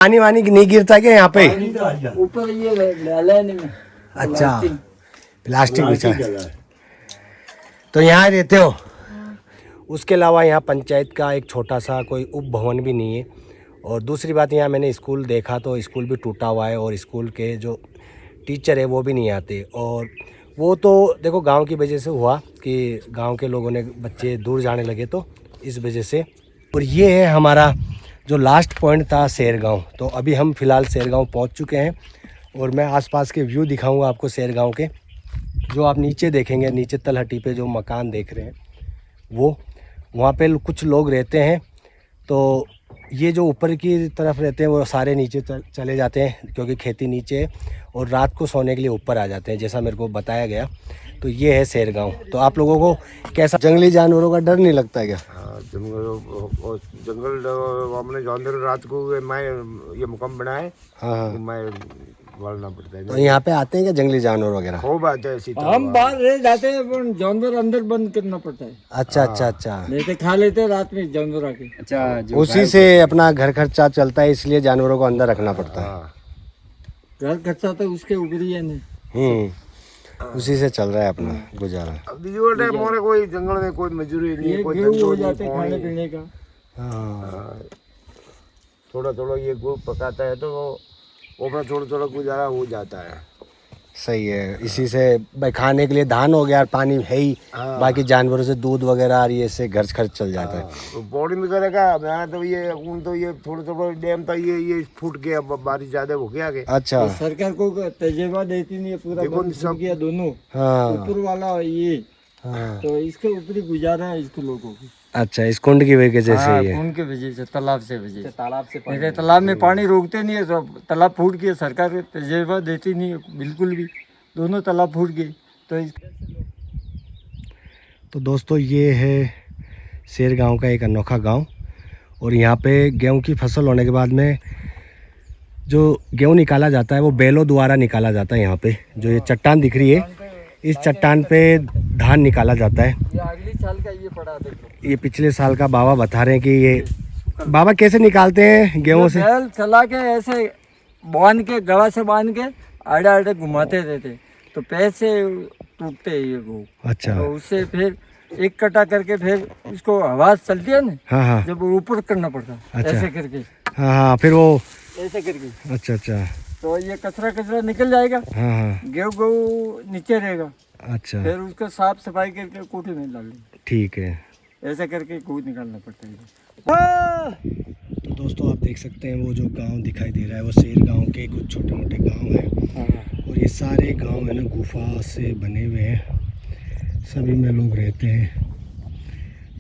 पानी वानी नहीं गिरता क्या यहाँ पे? ऊपर ये डाला है नहीं। अच्छा, प्लास्टिक बिछा है। तो यहाँ रहते हो? उसके अलावा यहाँ पंचायत का एक छोटा सा कोई उप भवन भी नहीं है। और दूसरी बात, यहाँ मैंने स्कूल देखा तो स्कूल भी टूटा हुआ है और स्कूल के जो टीचर है वो भी नहीं आते। और वो तो देखो गांव की वजह से हुआ कि गांव के लोगों ने बच्चे दूर जाने लगे तो इस वजह से। और ये है हमारा जो लास्ट पॉइंट था सेरगांव। तो अभी हम फ़िलहाल सेरगांव पहुंच चुके हैं और मैं आसपास के व्यू दिखाऊंगा आपको सेरगांव के। जो आप नीचे देखेंगे, नीचे तलहटी पे जो मकान देख रहे हैं वो, वहाँ पे कुछ लोग रहते हैं। तो ये जो ऊपर की तरफ रहते हैं वो सारे नीचे चले जाते हैं क्योंकि खेती नीचे है, और रात को सोने के लिए ऊपर आ जाते हैं जैसा मेरे को बताया गया। तो ये है सेरगांव। तो आप लोगों को कैसा, जंगली जानवरों का डर नहीं लगता क्या? जंगल हमने जानवर रात को मैं ये मुकाम बनाए। हाँ, मैं वालना पड़ता है। तो यहाँ पे आते हैं क्या जंगली जानवर वगैरह? खूब आते हैं। हम बाहर रह जाते हैं, जानवर अंदर बंद करना पड़ता है। अच्छा अच्छा अच्छा, नहीं तो खा लेते हैं रात में जानवर आके। अच्छा, उसी से अपना घर खर्चा चलता है, इसलिए जानवरों को अंदर रखना पड़ता है। घर खर्चा तो उसके ऊपर ही है नहीं। उसी से चल रहा है अपना गुजारा। अब बीजो टाइम मोरे कोई जंगल में कोई मजदूरी नहीं, कोई गेहूं हो धंधो जाते नहीं, खाने पानी। पीने का। थोड़ा थोड़ा ये गुड़ पकाता है तो वो अपना थोड़ा थोड़ा गुजारा हो जाता है। सही है। इसी से भाई खाने के लिए धान हो गया और पानी है ही, बाकी जानवरों से दूध वगैरह आ रही है, इससे घर खर्च चल जाता है। तो बॉडी में करेगा मैं तो ये उन तो ये थोड़ा थोड़ा डैम था, ये फूट गया, अब बारिश ज्यादा हो गया आगे। अच्छा, तो सरकार को तजुर्बा देती नहीं है, पूरा देखो बंद सब किया दोनों। हाँ ऊपर वाला ये, हाँ, तो इसके ऊपर ही गुजारा है इसके लोगों की। अच्छा, इस कुंड की वजह से हाँ, ही है। उनके वजह से, तालाब से वजह से। तालाब से नहीं, तालाब में पानी रोकते नहीं है तो तालाब फूट गया। सरकार तजुर्बा देती नहीं है बिल्कुल भी, दोनों तालाब फूट गए। तो दोस्तों ये है सेरगांव का एक अनोखा गांव। और यहाँ पे गेहूं की फसल होने के बाद में जो गेहूं निकाला जाता है वो बैलों द्वारा निकाला जाता है। यहाँ पे जो ये चट्टान दिख रही है, इस चट्टान पे धान निकाला जाता है। ये अगली साल का ये पड़ा देखो। ये पिछले साल का बाबा बता रहे हैं कि ये बाबा कैसे निकालते हैं गेहूं से? बैल चला के ऐसे बांध के, गला से बांध के आड़े आड़े घुमाते रहते तो पैर से टूटते ये वो। अच्छा, तो उससे फिर एक कटा करके फिर उसको आवाज चलती है ना, हाँ हाँ, जब वो ऊपर करना पड़ता है। अच्छा। ऐसे करके, हाँ हाँ, फिर वो, ऐसे करके, अच्छा अच्छा, तो ये कचरा निकल जाएगा। हाँ हाँ, गेहूँ नीचे रहेगा। अच्छा, फिर उसको साफ सफाई करके कोठी में डाल देंगे। ठीक है। ऐसा करके गेहूँ निकालना पड़ता है। तो दोस्तों आप देख सकते हैं वो जो गांव दिखाई दे रहा है वो सेरगांव के कुछ छोटे मोटे गांव हैं। और ये सारे गांव है ना गुफा से बने हुए हैं, सभी में लोग रहते हैं।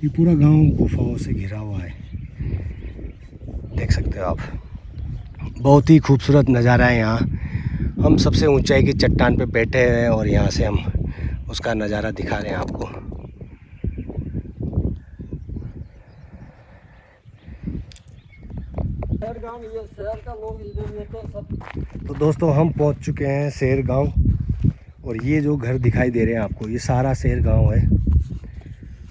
ये पूरा गांव गुफाओं से घिरा हुआ है, देख सकते हो आप। बहुत ही खूबसूरत नज़ारा है यहाँ। हम सबसे ऊंचाई की चट्टान पे बैठे हैं और यहाँ से हम उसका नज़ारा दिखा रहे हैं आपको। तो दोस्तों हम पहुंच चुके हैं सेर गांव। और ये जो घर दिखाई दे रहे हैं आपको, ये सारा सेर गांव है।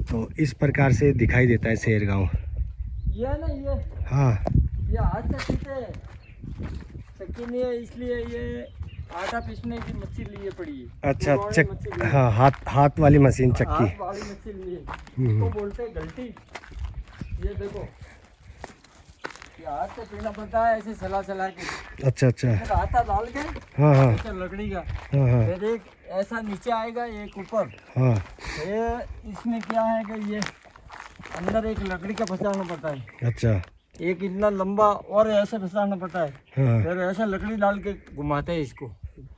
तो इस प्रकार से दिखाई देता है सेर गांव। ये ना, ये हाँ, ये हाथ से चक्की नहीं है, इसलिए ये आटा पीसने की मशीन लिए पड़ी है। अच्छा, मशीन लिए। हाँ, हाथ वाली मशीन, चक्की। हाथ वाली मशीन लिए, इसको बोलते हैं गलती। ये देखो, ये हाथ से पीना पड़ता है ऐसे चला के। अच्छा अच्छा, फिर आटा डाल के, हाँ हाँ, ऐसे लकड़ी का, हाँ हाँ, फिर एक ऐसा नीचे आएगा, एक ऊपर। हाँ, ये इसमें क्या है कि ये अंदर एक लकड़ी का फंसाना पड़ता है। अच्छा, एक इतना लंबा और ऐसे फंसाना पड़ता है। हाँ, फिर ऐसा लकड़ी डाल के घुमाते हैं इसको,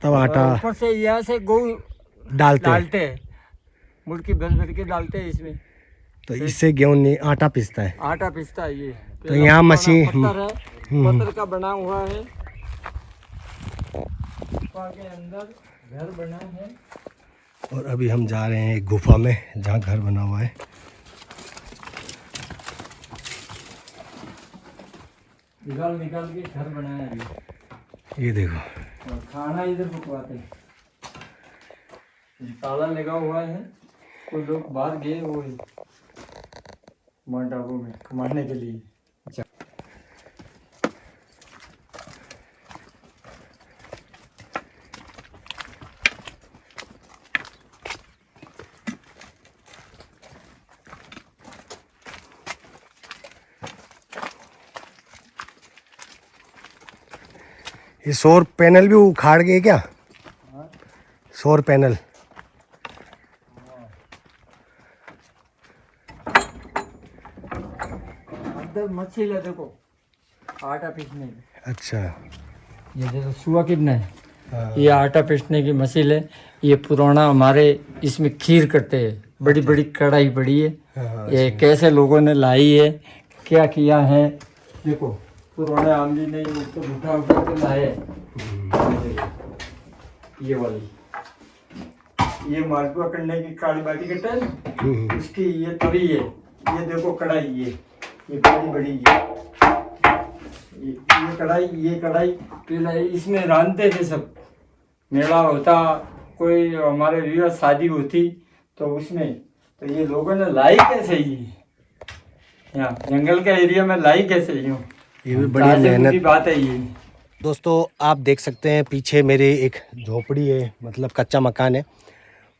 तब आटा ऊपर से यहाँ से गेहूं डालते हैं। हैं, मुड़की भर के डालते हैं इसमें। तो इससे गेहूं नहीं, आटा पिसता है। आटा पिसता है ये। तो यहाँ मशीन पत्थर है, पत्थर का बना हुआ है। गुफा के अंदर घर बना है। और अभी हम जा रहे हैं एक गुफा में जहाँ घर बना हुआ है। निकाल के घर बनाया है। ये देखो, और खाना इधर पकवाते हैं। ताला लगा हुआ है, कोई लोग बाहर गए हुए माउंट आबू में कमाने के लिए। ये सौर पैनल भी उखाड़ गए क्या? सौर पैनल। अंदर मशीन है देखो, आटा पीसने की। अच्छा। ये जैसे सुआ कितना है, ये आटा पीसने की मशीन है। ये पुराना हमारे इसमें खीर करते हैं, बड़ी बड़ी कढ़ाई पड़ी है। ये कैसे लोगों ने लाई है, क्या किया है, देखो पुराने आमदी ने ऊपर उठा उठा के लाए। ये वाली, ये मालपुआ करने की काली बाटी कट्टा है ना, उसकी ये तवी है। ये देखो कढ़ाई, ये बड़ी बड़ी ये कढ़ाई, ये कढ़ाई पहले इसमें रांधते थे सब। मेला होता, कोई हमारे विवाह शादी होती तो उसमें, तो ये लोगों ने लाई कैसे ये यहाँ जंगल के एरिया में लाई कैसे यूँ, ये भी बड़ी मेहनत की बात है ये। दोस्तों आप देख सकते हैं पीछे मेरे एक झोपड़ी है, मतलब कच्चा मकान है,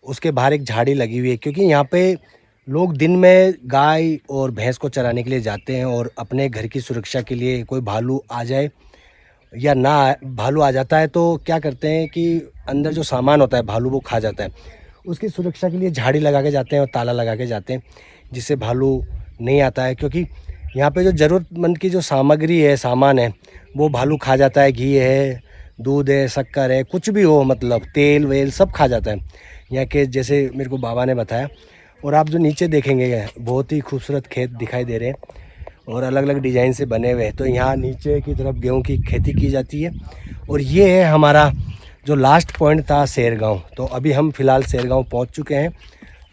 उसके बाहर एक झाड़ी लगी हुई है। क्योंकि यहाँ पे लोग दिन में गाय और भैंस को चराने के लिए जाते हैं और अपने घर की सुरक्षा के लिए कोई भालू आ जाए या ना भालू आ जाता है तो क्या करते हैं कि अंदर जो सामान होता है भालू वो खा जाता है। उसकी सुरक्षा के लिए झाड़ी लगा के जाते हैं और ताला लगा के जाते हैं, जिससे भालू नहीं आता है। क्योंकि यहाँ पे जो ज़रूरतमंद की जो सामग्री है, सामान है, वो भालू खा जाता है। घी है, दूध है, शक्कर है, कुछ भी हो, मतलब तेल वेल सब खा जाता है यहाँ के, जैसे मेरे को बाबा ने बताया। और आप जो नीचे देखेंगे बहुत ही खूबसूरत खेत दिखाई दे रहे हैं और अलग अलग डिज़ाइन से बने हुए हैं। तो यहाँ नीचे की तरफ गेहूं की खेती की जाती है। और ये है हमारा जो लास्ट पॉइंट था, सेरगांव। तो अभी हम फ़िलहाल सेरगांव पहुँच चुके हैं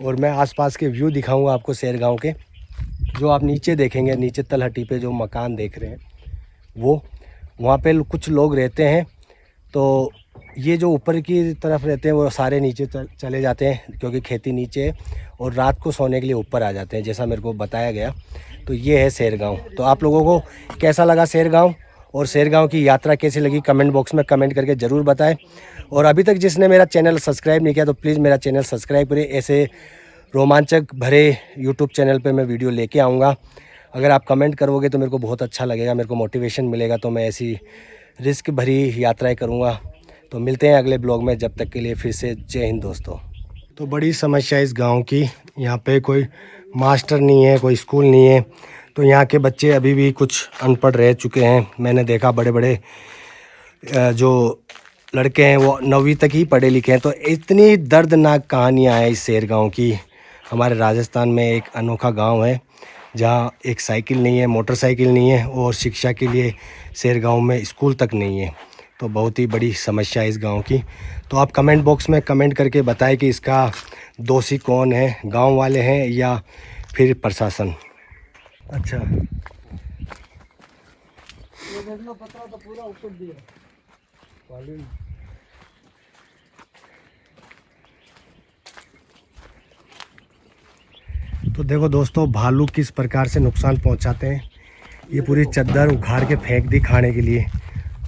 और मैं आसपास के व्यू दिखाऊंगा आपको सेरगांव के। जो आप नीचे देखेंगे, नीचे तलहटी पे जो मकान देख रहे हैं, वो वहाँ पे कुछ लोग रहते हैं। तो ये जो ऊपर की तरफ रहते हैं वो सारे नीचे चले जाते हैं, क्योंकि खेती नीचे है, और रात को सोने के लिए ऊपर आ जाते हैं, जैसा मेरे को बताया गया। तो ये है सेरगांव। तो आप लोगों को कैसा लगा सेरगांव और सेरगांव की यात्रा कैसी लगी, कमेंट बॉक्स में कमेंट करके ज़रूर बताएं। और अभी तक जिसने मेरा चैनल सब्सक्राइब नहीं किया तो प्लीज़ मेरा चैनल सब्सक्राइब करें। ऐसे रोमांचक भरे यूट्यूब चैनल पे मैं वीडियो लेके आऊँगा। अगर आप कमेंट करोगे तो मेरे को बहुत अच्छा लगेगा, मेरे को मोटिवेशन मिलेगा, तो मैं ऐसी रिस्क भरी यात्राएं करूँगा। तो मिलते हैं अगले ब्लॉग में, जब तक के लिए फिर से जय हिंद दोस्तों। तो बड़ी समस्या इस गांव की, यहाँ पे कोई मास्टर नहीं है, कोई स्कूल नहीं है। तो यहाँ के बच्चे अभी भी कुछ अनपढ़ रह चुके हैं। मैंने देखा बड़े बड़े जो लड़के हैं वो 9वीं तक ही पढ़े लिखे हैं। तो इतनी दर्दनाक कहानियाँ हैं इस सेरगांव की। हमारे राजस्थान में एक अनोखा गांव है जहाँ एक साइकिल नहीं है, मोटरसाइकिल नहीं है, और शिक्षा के लिए सेरगांव में स्कूल तक नहीं है। तो बहुत ही बड़ी समस्या है इस गांव की। तो आप कमेंट बॉक्स में कमेंट करके बताएं कि इसका दोषी कौन है, गांव वाले हैं या फिर प्रशासन। अच्छा, ये देखना पत्रा तो पूरा ऊपर दिया। तो देखो दोस्तों, भालू किस प्रकार से नुकसान पहुंचाते हैं। ये पूरी चद्दर उखाड़ के फेंक दी खाने के लिए।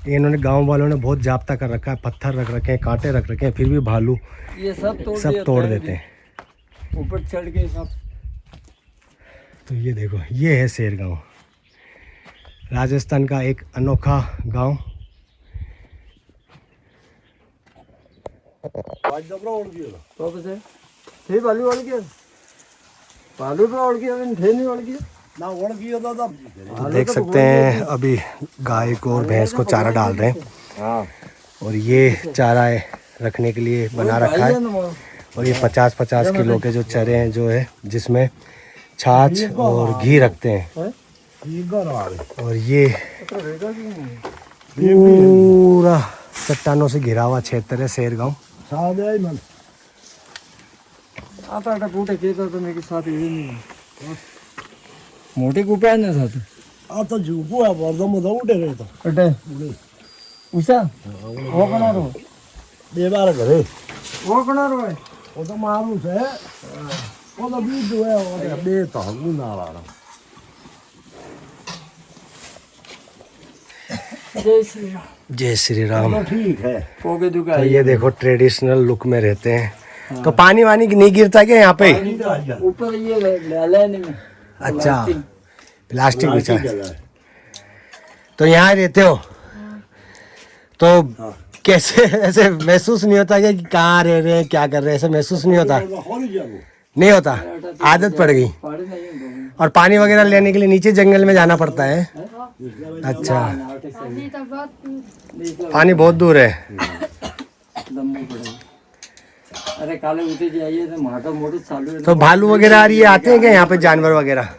इन्होंने गांव वालों ने बहुत जाब्ता कर रखा है, पत्थर रख रखे हैं, कांटे रख रखे हैं, फिर भी भालू ये सब तोड़ देते हैं, ऊपर चढ़ के सब। तो ये देखो, ये है सेरगांव, राजस्थान का एक अनोखा गांव। तो देख सकते हैं अभी गाय को और भैंस को चारा डाल रहे हैं। और ये चारा है रखने के लिए बना रखा है। और ये 50-50 किलो के जो चरे हैं जो है, जिसमें छाछ और घी रखते हैं। और ये पूरा चट्टानों से घिरा हुआ क्षेत्र है सेरगांव। मोटे कुपे आहे ना साथ आता झुकू आहे वर्धमध्ये उठे रे तो कटे उषा वो कोणार हो दे बार घरे वो कोणार हो वो तो मारूस है वो तो बीज है वो दे तो हगू ना वाला। जय श्री राम। जय श्री राम। ठीक है पोगे दुका तो ये देखो ट्रेडिशनल लुक में रहते हैं। तो पानी वानी नहीं गिरता क्या यहाँ पे? ऊपर ये लाइन में। अच्छा, प्लास्टिक बिछा है। तो यहाँ रहते हो? तो कैसे ऐसे महसूस नहीं होता कि कहाँ रह रहे हैं, क्या कर रहे हैं, ऐसे महसूस नहीं होता? नहीं होता, आदत पड़ गई। और पानी वगैरह लेने के लिए नीचे जंगल में जाना पड़ता है? अच्छा, पानी बहुत दूर है। अरे काले उठे जाइए तो मोटो मोटो चालू है तो भालू वगैरह आ रही है, आते हैं क्या यहाँ पे जानवर वगैरह?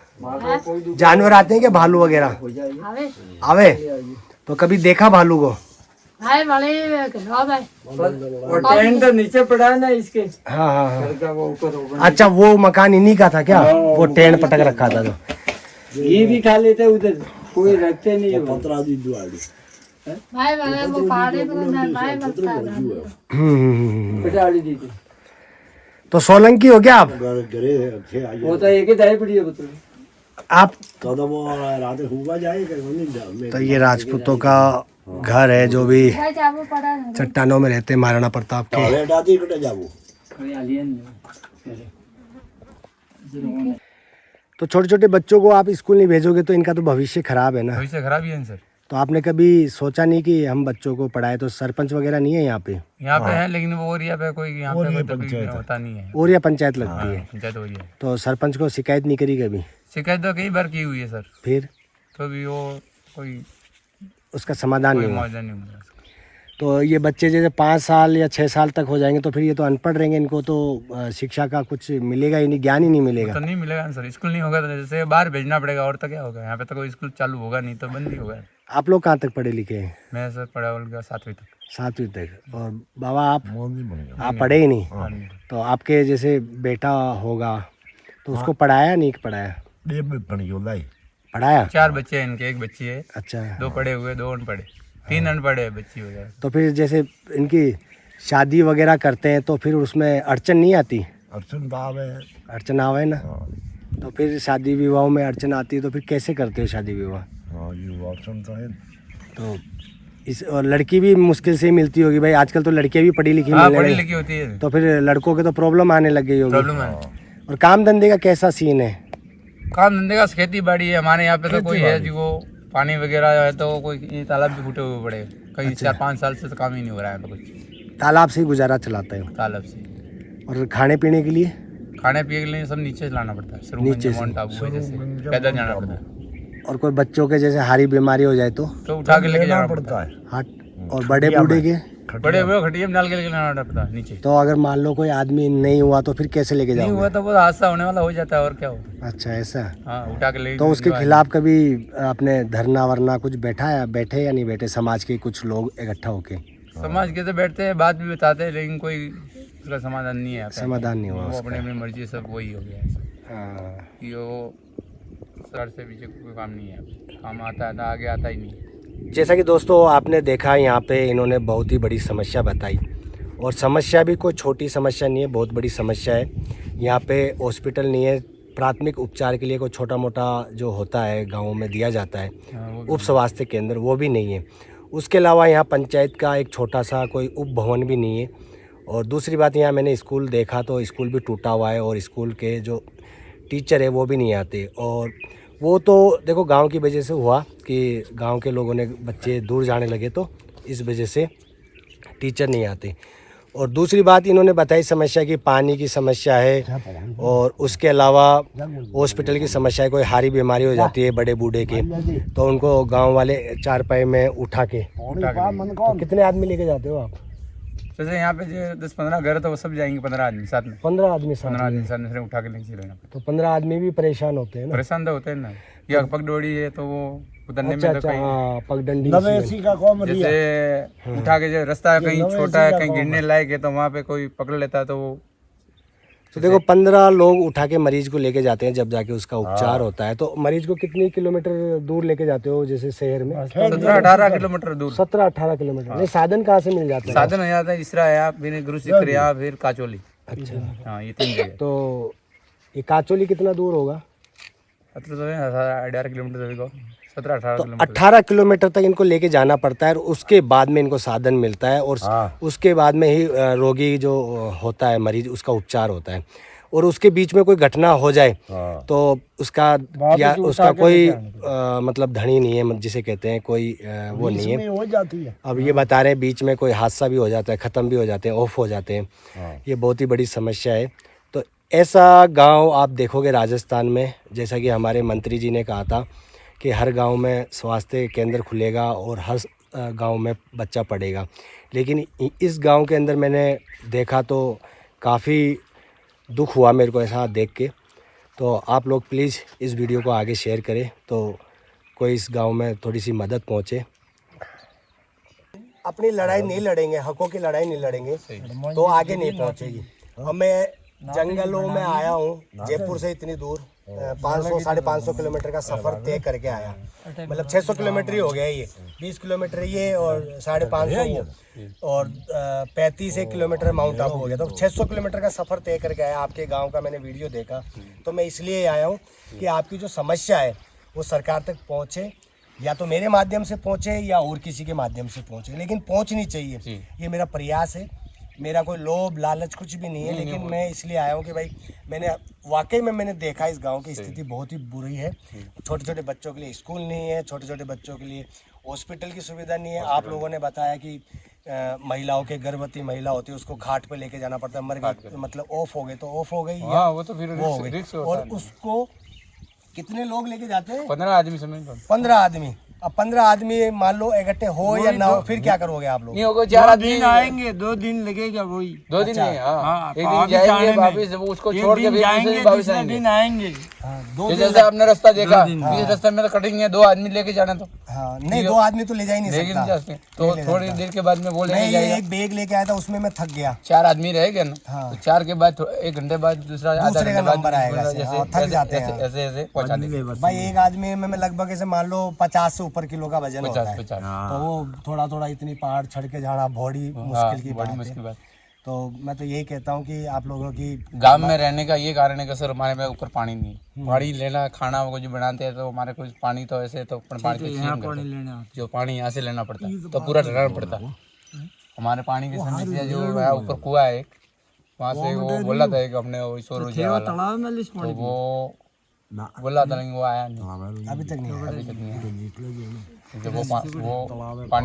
जानवर आते हैं क्या, भालू वगैरह? आवे? तो कभी देखा भालू को? और टेंट तो नीचे पड़ा है ना इसके। हाँ हाँ हाँ। घर का वो ऊपर अच्छा, वो मकान इन्हीं का था क्या? वो टेंट पटक रखा था तो ये भी खा लेते उधर, कोई रखते नहीं है वो। पटाली दी थी। तो सोलंकी हो क्या आप? वो तो एक ही दाई पड़ी है पुत्र। आप तो ये राजपूतों का घर है जो भी चट्टानों में रहते हैं, महाराणा प्रताप के। तो छोटे छोटे बच्चों को आप स्कूल नहीं भेजोगे तो इनका तो भविष्य खराब है ना? भविष्य खराब ही है सर। तो आपने कभी सोचा नहीं कि हम बच्चों को पढ़ाए? तो सरपंच वगैरह नहीं है यहाँ पे? यहाँ पे है लेकिन वो एरिया पे कोई यहाँ पे कोई तभी होता नहीं है। और या पंचायत लगती है? पंचायत हो रही है। तो सरपंच को शिकायत नहीं करी कभी? शिकायत तो कई बार की हुई है सर, फिर तो भी वो कोई उसका समाधान नहीं हुआ? मुआवजा नहीं मिला। तो ये बच्चे जैसे 5 साल या 6 साल तक हो जाएंगे तो फिर ये तो अनपढ़ रहेंगे, इनको तो शिक्षा का कुछ मिलेगा ही नहीं, ज्ञान ही नहीं मिलेगा। तो नहीं मिलेगा सर, स्कूल नहीं होगा तो जैसे बाहर भेजना पड़ेगा, और तो क्या होगा। यहाँ पे तो कोई स्कूल चालू होगा नहीं तो बंद ही होगा। आप लोग कहाँ तक पढ़े लिखे हैं? मैं सर पढ़ा होगा 7वीं तक। 7वीं तक। और बाबा आप पढ़े ही नहीं? तो आपके जैसे बेटा होगा तो उसको पढ़ाया नहीं पढ़ाया? पढ़ाया? 4 बच्चे हैं इनके, एक बच्ची है। अच्छा। 2 पढ़े हुए, 2 अनपढ़े, 3 अनपढ़े बच्ची हो जाए। तो फिर जैसे इनकी शादी वगैरह करते हैं तो फिर उसमें अड़चन नहीं आती? अड़चन आवे ना। तो फिर शादी विवाह में अड़चन आती है तो फिर कैसे करते हो शादी विवाह? तो इस और लड़की भी मुश्किल से ही मिलती होगी भाई, आजकल तो लड़कियां भी पढ़ी लिखी मिलने पढ़ी लगी। लिखी होती है तो फिर लड़कों के तो प्रॉब्लम आने लग गई होगी। प्रॉब्लम है। और काम धंधे का कैसा सीन है? काम धंधे का खेती बाड़ी है हमारे यहाँ पे। तो कोई है जो पानी वगैरह है तो कोई ये तालाब भी फूटे हुए पड़े कई 4-5 साल से तो काम ही नहीं हो रहा है तो कुछ। तालाब से ही गुजारा चलाते हो? तालाब से। और खाने पीने के लिए? खाने पीने के लिए सब नीचे से लाना पड़ता है, नीचे से जैसे पैदल जाना पड़ता है। और कोई बच्चों के जैसे हारी बीमारी हो जाए तो उठा के लेके जाना पड़ता है। हाँ। और बड़े बूढ़े के? बड़े हुए खटिया में डाल के लेके जाना पड़ता है नीचे। तो अगर मान लो कोई आदमी नहीं हुआ तो फिर कैसे लेके नहीं जाओगे? हुआ तो वो हादसा होने वाला हो जाता है और क्या हो। अच्छा, ऐसा? हाँ, उठा के ले। तो उसके खिलाफ कभी आपने धरना वरना कुछ बैठे या नहीं बैठे, समाज के कुछ लोग इकट्ठा होके? समाज के तो बैठते हैं, बात भी बताते हैं, लेकिन कोई उसका समाधान नहीं है। समाधान नहीं हुआ वो उसका। अपनी अपनी मर्जी सब वही हो गया। हाँ। कि वो सर से पीछे कोई काम नहीं है, काम आता है तो आगे आता ही नहीं। जैसा कि दोस्तों आपने देखा यहाँ पे इन्होंने बहुत ही बड़ी समस्या बताई, और समस्या भी कोई छोटी समस्या नहीं है, बहुत बड़ी समस्या है। यहाँ पे हॉस्पिटल नहीं है, प्राथमिक उपचार के लिए कोई छोटा मोटा जो होता है गाँव में दिया जाता है उप स्वास्थ्य केंद्र, वो भी नहीं है। उसके अलावा यहाँ पंचायत का एक छोटा सा कोई उप भवन भी नहीं है। और दूसरी बात, यहाँ मैंने स्कूल देखा तो स्कूल भी टूटा हुआ है, और स्कूल के जो टीचर है वो भी नहीं आते। और वो तो देखो गांव की वजह से हुआ कि गांव के लोगों ने बच्चे दूर जाने लगे तो इस वजह से टीचर नहीं आते। और दूसरी बात इन्होंने बताई समस्या कि पानी की समस्या है, और उसके अलावा हॉस्पिटल की समस्या है। कोई हारी बीमारी हो जाती है बड़े बूढ़े के तो उनको गांव वाले चारपाई में उठा के तो कितने आदमी लेके जाते हो आप? जैसे यहाँ पे जो 10-15 घर है तो वो सब जाएंगे 15 आदमी साथ में। 15 आदमी साथ 15 आदमी साथ में उठा के लेके चलेना। तो 15 आदमी भी परेशान होते हैं ना? परेशान तो होते हैं ना, या पगडोड़ी है तो वो उतरने अच्छा, में तो कहीं हाँ, पगडंडी जैसे उठा के जो रास्ता कहीं छोटा है, कहीं गिरने लायक है तो वहाँ पे कोई पकड़ लेता है तो वो। तो देखो 15 लोग उठा के मरीज को लेके जाते हैं, जब जाके उसका उपचार होता है तो मरीज को कितनी किलोमीटर दूर लेके जाते हो? जैसे शहर में 17-18 किलोमीटर दूर। 17-18 किलोमीटर। नहीं, साधन कहाँ से मिल जाते हैं? साधन हो जाता है इसरा है, फिर गुरु शिखर या फिर काचोली। अच्छा, हाँ, ये 3 जगह। तो ये काचोली कितना दूर होगा? 18 किलोमीटर 17-18 तो किलोमीटर। 18 किलोमीटर तक इनको लेके जाना पड़ता है, और उसके बाद में इनको साधन मिलता है, और उसके बाद में ही रोगी जो होता है मरीज उसका उपचार होता है। और उसके बीच में कोई घटना हो जाए तो उसका कोई मतलब धनी नहीं है, जिसे कहते हैं कोई वो नहीं है, हो जाती है। अब ये बता रहे हैं बीच में कोई हादसा भी हो जाता है, ख़त्म भी हो जाते हैं, ऑफ हो जाते हैं। ये बहुत ही बड़ी समस्या है। तो ऐसा गांव आप देखोगे राजस्थान में, जैसा कि हमारे मंत्री जी ने कहा था कि हर गांव में स्वास्थ्य केंद्र खुलेगा और हर गांव में बच्चा पढ़ेगा, लेकिन इस गांव के अंदर मैंने देखा तो काफ़ी दुख हुआ मेरे को ऐसा देख के। तो आप लोग प्लीज़ इस वीडियो को आगे शेयर करें तो कोई इस गांव में थोड़ी सी मदद पहुंचे। अपनी लड़ाई नहीं लड़ेंगे, हकों की लड़ाई नहीं लड़ेंगे तो आगे नहीं पहुंचेगी। अब मैं जंगलों में आया हूँ, जयपुर से इतनी दूर 500-550 किलोमीटर का सफ़र तय करके आया, मतलब 600 किलोमीटर ही हो गया ये, 20 किलोमीटर ये और 550 वो और 35 किलोमीटर माउंट आबू हो गया, तो 600 किलोमीटर का सफ़र तय करके आया। आपके गांव का मैंने वीडियो देखा तो मैं इसलिए आया हूँ कि आपकी जो समस्या है वो सरकार तक पहुँचे, या तो मेरे माध्यम से पहुँचे या और किसी के माध्यम से पहुँचे, लेकिन पहुँचनी चाहिए। ये मेरा प्रयास है, मेरा कोई लोभ लालच कुछ भी नहीं है, लेकिन मैं इसलिए आया हूँ कि भाई मैंने वाकई में मैंने देखा इस गांव की स्थिति बहुत ही बुरी है। छोटे छोटे बच्चों के लिए स्कूल नहीं है, छोटे छोटे बच्चों के लिए हॉस्पिटल की सुविधा नहीं है। आप लोगों ने बताया कि महिलाओं के, गर्भवती महिला होती है उसको घाट पे लेके जाना पड़ता है, मर गई मतलब ऑफ हो गए तो ऑफ हो गई, वो तो फिर वो हो गई। और उसको कितने लोग लेके जाते हैं? 15 आदमी समझ, 15 आदमी। अब 15 आदमी मान लो इकट्ठे हो या ना हो, फिर क्या करोगे आप लोग? नहीं होगा, 4 आदमी आएंगे, 2 दिन लगेगा, वही 2 दिन नहीं, हाँ, एक दिन जाएंगे वापिस, उसको छोड़ के फिर वापिस आएंगे। जैसे आपने रास्ता देखा, इस रास्ते में तो कटिंग है, 2 आदमी लेके जाना तो हाँ, नहीं 2 आदमी तो ले जा ही नहीं सकता। तो थोड़ी देर के बाद में बोले एक बैग लेके आया था, उसमें मैं थक गया। 4 आदमी रह गए ना, तो 4 के बाद 1 घंटे बाद दूसरा दूसरे का नंबर आएगा, थक जाते हैं ऐसे ऐसे पहुंचा देंगे भाई। एक आदमी में लगभग ऐसे मान लो 50 से ऊपर किलो का वजन होता है, तो वो थोड़ा थोड़ा इतनी पहाड़ चढ़ के जाना बड़ी मुश्किल की बात है। तो मैं तो यही कहता हूँ कि आप लोगों की गांव में रहने का ये कारण है कि सर हमारे में ऊपर पानी नहीं है, पानी लेना, खाना वो जो बनाते हैं तो हमारे कुछ पानी तो ऐसे तो पानी लेना, जो पानी यहाँ से लेना पड़ता है तो पूरा ठहराना पड़ता है। हमारे पानी की समस्या जो है, ऊपर कुआं है, वहाँ से वो बोला था कि अपने ईश्वर तो वो बोला था, लेकिन वो आया नहीं, अभी तक नहीं जब वो पानी